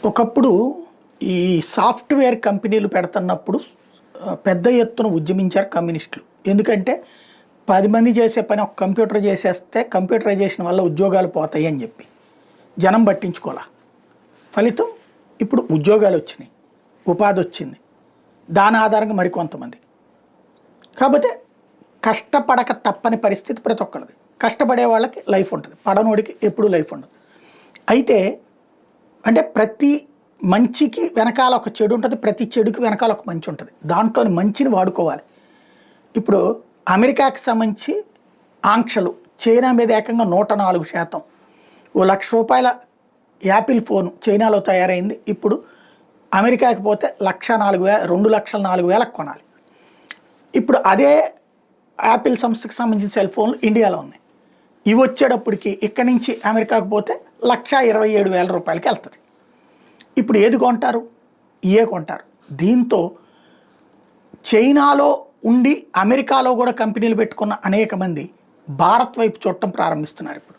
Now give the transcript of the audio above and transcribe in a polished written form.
ఒకప్పుడు ఈ సాఫ్ట్వేర్ కంపెనీలు పెడుతున్నప్పుడు పెద్ద ఎత్తున ఉద్యమించారు కమ్యూనిస్టులు. ఎందుకంటే 10 మంది చేసే పని ఒక కంప్యూటర్ చేసేస్తే కంప్యూటరైజేషన్ వల్ల ఉద్యోగాలు పోతాయి అని చెప్పి జనం పట్టించుకోవాలా. ఫలితం ఇప్పుడు ఉద్యోగాలు వచ్చినాయి, ఉపాధి వచ్చింది, దాని ఆధారంగా మరికొంతమంది. కాకపోతే కష్టపడక తప్పని పరిస్థితి ప్రతి ఒక్కరిది. కష్టపడే వాళ్ళకి లైఫ్ ఉంటుంది, పడనోడికి ఎప్పుడూ లైఫ్ ఉండదు. అయితే అంటే ప్రతి మంచికి వెనకాల ఒక చెడు ఉంటుంది, ప్రతి చెడుకి వెనకాల ఒక మంచి ఉంటుంది. దాంట్లోని మంచిని వాడుకోవాలి. ఇప్పుడు అమెరికాకి సంబంధించి ఆంక్షలు చైనా మీద ఏకంగా 104%. ₹1,00,000 యాపిల్ ఫోన్ చైనాలో తయారైంది. ఇప్పుడు అమెరికాకి పోతే 2,04,000 కొనాలి. ఇప్పుడు అదే యాపిల్ సంస్థకి సంబంధించిన సెల్ ఫోన్లు ఇండియాలో ఉన్నాయి. ఇవి వచ్చేటప్పటికి ఇక్కడి నుంచి అమెరికాకు పోతే ₹1,27,000 వెళ్తుంది. ఇప్పుడు ఏది కొంటారు? ఇయే కొంటారు. దీంతో చైనాలో ఉండి అమెరికాలో కూడా కంపెనీలు పెట్టుకున్న అనేక మంది భారత్ వైపు చూడటం ప్రారంభిస్తున్నారు ఇప్పుడు.